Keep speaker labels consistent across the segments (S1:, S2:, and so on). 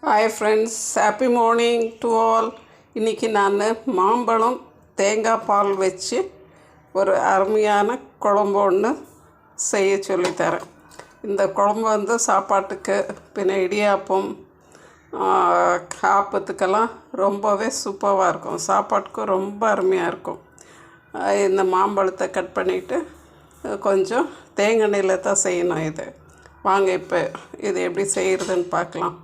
S1: Hi friends, happy morning to all. இன்றைக்கி நான் மாம்பழம் தேங்காய் பால் வச்சு ஒரு அருமையான குழம்பு ஒன்று செய்ய சொல்லித்தரேன். இந்த குழம்பு சாப்பாட்டுக்கு பின்ன இடியாப்பம் ஆப்பத்துக்கெல்லாம் ரொம்பவே சூப்பராக இருக்கும். சாப்பாட்டுக்கும் ரொம்ப அருமையாக இருக்கும். இந்த மாம்பழத்தை கட் பண்ணிவிட்டு கொஞ்சம் தேங்காய் எண்ணெயில் தான் செய்யணும். இது வாங்க இப்போ இது எப்படி செய்கிறதுன்னு பார்க்கலாம்.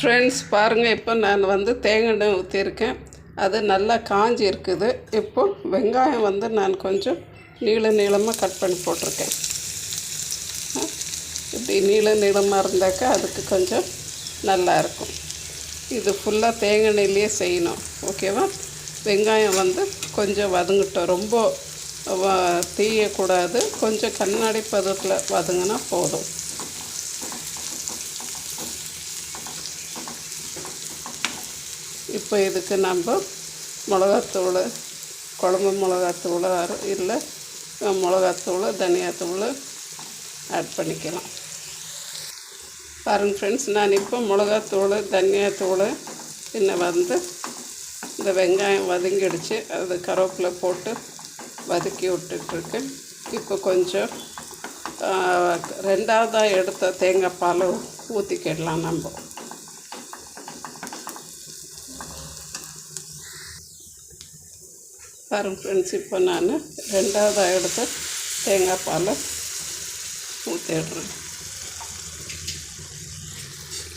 S1: ஃப்ரெண்ட்ஸ் பாருங்கள், இப்போ நான் தேங்காய் எண்ணெய் ஊற்றிருக்கேன். அது நல்லா காஞ்சி இருக்குது. இப்போ வெங்காயம் நான் கொஞ்சம் நீளமாக கட் பண்ணி போட்டிருக்கேன். இப்படி நீளமாக இருந்தாக்கா அதுக்கு கொஞ்சம் நல்லாயிருக்கும். இது ஃபுல்லாக தேங்காய் எண்ணெயிலேயே செய்யணும், ஓகேவா? வெங்காயம் கொஞ்சம் வதங்கட்டும், ரொம்ப தீயக்கூடாது. கொஞ்சம் கண்ணாடி பதத்தில் வதங்கினா போதும். இப்போ இதுக்கு நம்ம மிளகாத்தூள், குழம்பு மிளகாத்தூள் இல்லை மிளகாத்தூள், தனியாத்தூள் ஆட் பண்ணிக்கலாம். பாருங்க ஃப்ரெண்ட்ஸ், நான் இப்போ மிளகாத்தூள், தனியாத்தூள் இன்னும் இந்த வெங்காயம் வதங்கிடுச்சு. அது கருவேப்பிலை போட்டு வதக்கி விட்டுட்ருக்கேன். இப்போ கொஞ்சம் ரெண்டாவதாக எடுத்த தேங்காய் பால் ஊற்றிக்கிடலாம் நம்ம. பாருங்க ஃப்ரெண்ட்ஸ், இப்போ நான் ரெண்டாவதாக எடுத்த தேங்காய் பாலை ஊற்றிடுறேன்.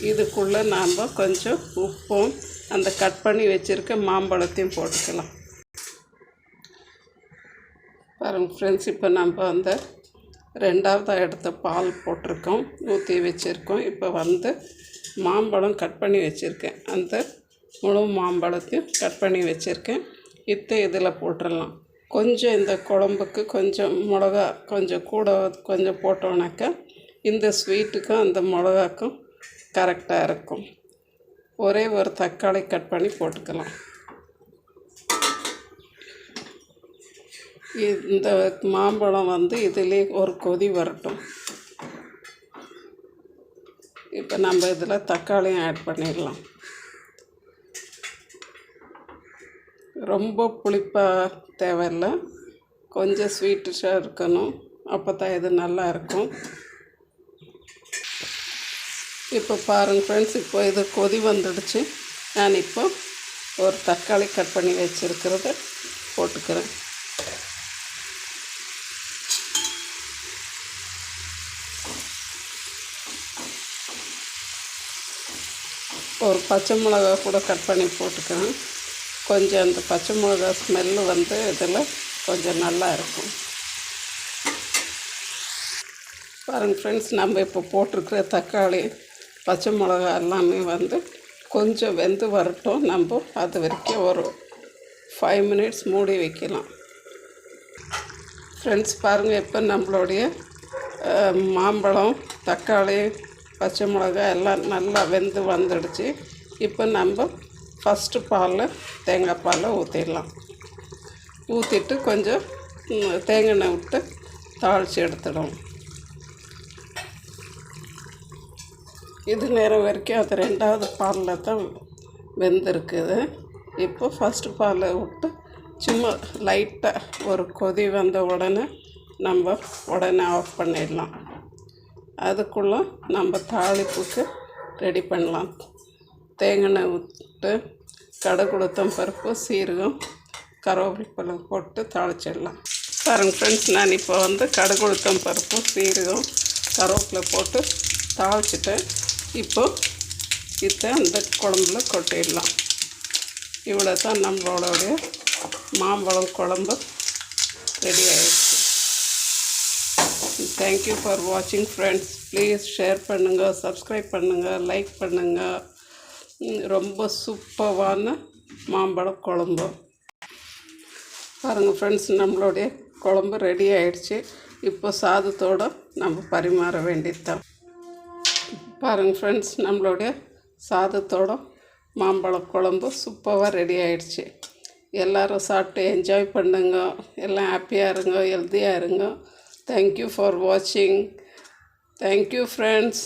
S1: இதுக்குள்ளே நாம் கொஞ்சம் உப்பும் அந்த கட் பண்ணி வச்சுருக்க மாம்பழத்தையும் போட்டுக்கலாம். பாருங்கள் ஃப்ரெண்ட்ஸ், இப்போ நம்ம ரெண்டாவதாக எடுத்த பால் போட்டிருக்கோம், ஊற்றி வச்சுருக்கோம். இப்போ மாம்பழம் கட் பண்ணி வச்சுருக்கேன். அந்த முழு மாம்பழத்தையும் கட் பண்ணி வச்சுருக்கேன். இதில் போட்டுடலாம். கொஞ்சம் இந்த குழம்புக்கு கொஞ்சம் மிளகா கொஞ்சம் கூட கொஞ்சம் போட்டோன்னாக்கா இந்த ஸ்வீட்டுக்கும் அந்த மிளகாக்கும் கரெக்டாக இருக்கும். ஒரே ஒரு தக்காளி கட் பண்ணி போட்டுக்கலாம். இந்த மாம்பழம் இதிலே ஒரு கொதி வரட்டும். இப்போ நம்ம இதில் தக்காளியும் ஆட் பண்ணிடலாம். ரொம்ப புளிப்பாக தேவையில்லை, கொஞ்சம் ஸ்வீட்டிஷாக இருக்கணும். அப்போ தான் இது நல்லா இருக்கும். இப்போ பாருங்கள் ஃப்ரெண்ட்ஸ், இப்போ இது கொதி வந்துடுச்சு. நான் இப்போ ஒரு தக்காளி கட் பண்ணி வச்சுருக்கிறத போட்டுக்கிறேன். ஒரு பச்சை மிளகா கூட கட் பண்ணி போட்டுக்கிறேன். கொஞ்சம் அந்த பச்சை மிளகா ஸ்மெல்லு இதில் கொஞ்சம் நல்லா இருக்கும். பாருங்கள் ஃப்ரெண்ட்ஸ், நம்ம இப்போ போட்டிருக்கிற தக்காளி, பச்சை மிளகா எல்லாமே கொஞ்சம் வெந்து வரட்டும். நம்ம அது வரைக்கும் ஒரு 5 மினிட்ஸ் மூடி வைக்கலாம். ஃப்ரெண்ட்ஸ் பாருங்கள், இப்போ நம்மளுடைய மாம்பழம், தக்காளி, பச்சை மிளகா எல்லாம் நல்லா வெந்து வந்துடுச்சு. இப்போ நம்ம ஃபஸ்ட்டு தேங்காய் பாலை ஊற்றிடலாம். ஊற்றிட்டு கொஞ்சம் தேங்காய் எண்ணெய் விட்டு தாளித்து எடுத்துடும். இது நேரம் வரைக்கும் அது ரெண்டாவது பாலில் தான் வெந்திருக்குது. இப்போ ஃபஸ்ட்டு பாலை விட்டு சும்மா லைட்டாக ஒரு கொதி வந்த உடனே நம்ம உடனே ஆஃப் பண்ணிடலாம். அதுக்குள்ளே நம்ம தாளிப்புக்கு ரெடி பண்ணலாம். தேங்காய் எண்ணெய் விட்டு கடுகு, உளுத்தம் பருப்பு, சீரகம், கருவேப்பிலை போட்டு தாளிச்சிடலாம். பாருங்கள் ஃப்ரெண்ட்ஸ், நான் இப்போ கடுகு, உளுத்தம் பருப்பு, சீரகம், கருவேப்பிலை போட்டு தாளிச்சிட்டேன். இப்போ அந்த குழம்புல கொட்டிடலாம். இவ்வளோ தான் நம்மளோடைய மாம்பழம் குழம்பு ரெடி ஆகிடுச்சு. தேங்க்யூ ஃபார் வாட்சிங் ஃப்ரெண்ட்ஸ். ப்ளீஸ் ஷேர் பண்ணுங்கள், சப்ஸ்கிரைப் பண்ணுங்கள், லைக் பண்ணுங்கள். ரொம்ப சூப்பரான மாம்பழம் குழம்பு. பாருங்கள் ஃப்ரெண்ட்ஸ், நம்மளுடைய குழம்பு ரெடி ஆகிடுச்சு. இப்போ சாதத்தோடு நம்ம பரிமாற வேண்டியதுதான். பாருங்கள் ஃப்ரெண்ட்ஸ், நம்மளுடைய சாதத்தோட மாம்பழம் குழம்பு சூப்பராக ரெடி ஆகிடுச்சு. எல்லோரும் சாப்பிட்டு என்ஜாய் பண்ணுங்க. எல்லாம் ஹாப்பியாக இருங்க, ஹெல்த்தியாக இருங்க. தேங்க்யூ ஃபார் வாட்சிங். Thank you friends.